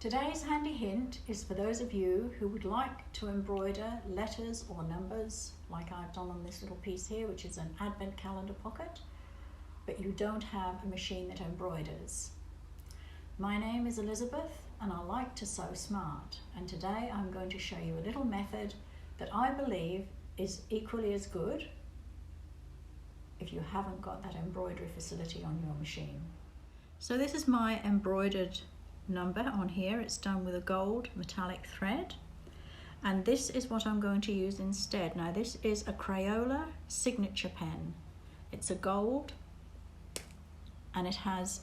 Today's handy hint is for those of you who would like to embroider letters or numbers like I've done on this little piece here, which is an advent calendar pocket, but you don't have a machine that embroiders. My name is Elizabeth and I like to sew smart, and today I'm going to show you a little method that I believe is equally as good if you haven't got that embroidery facility on your machine. So this is my embroidered number on here. It's done with a gold metallic thread, and this is what I'm going to use instead. Now this is a Crayola signature pen. It's a gold and it has,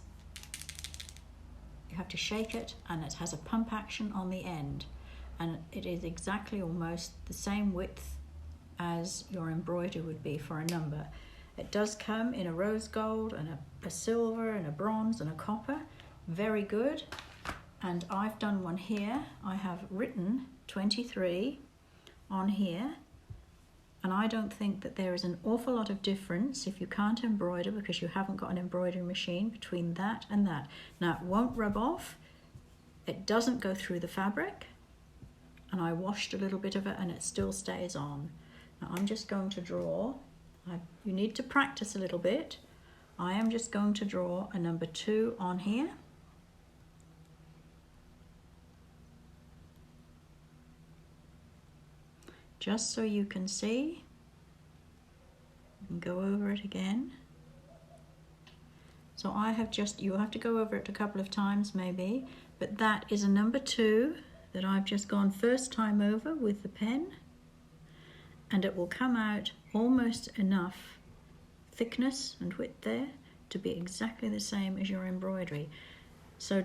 you have to shake it, and it has a pump action on the end, and it is exactly almost the same width as your embroidery would be for a number. It does come in a rose gold and a silver and a bronze and a copper. Very good. And I've done one here. I have written 23 on here, and I don't think that there is an awful lot of difference if you can't embroider because you haven't got an embroidery machine between that and that. Now it won't rub off, it doesn't go through the fabric, and I washed a little bit of it and it still stays on. Now I'm just going to draw, you need to practice a little bit. I am just going to draw a number 2 on here. Just so you can see, and go over it again. So I have you have to go over it a couple of times maybe, but that is a number 2 that I've just gone first time over with the pen, and it will come out almost enough thickness and width there to be exactly the same as your embroidery. So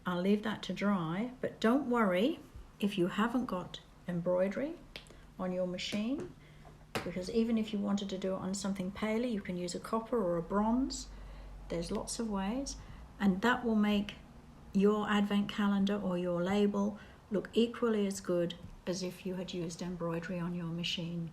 I'll leave that to dry, but don't worry if you haven't got embroidery on your machine, because even if you wanted to do it on something paler, you can use a copper or a bronze. There's lots of ways, and that will make your advent calendar or your label look equally as good as if you had used embroidery on your machine.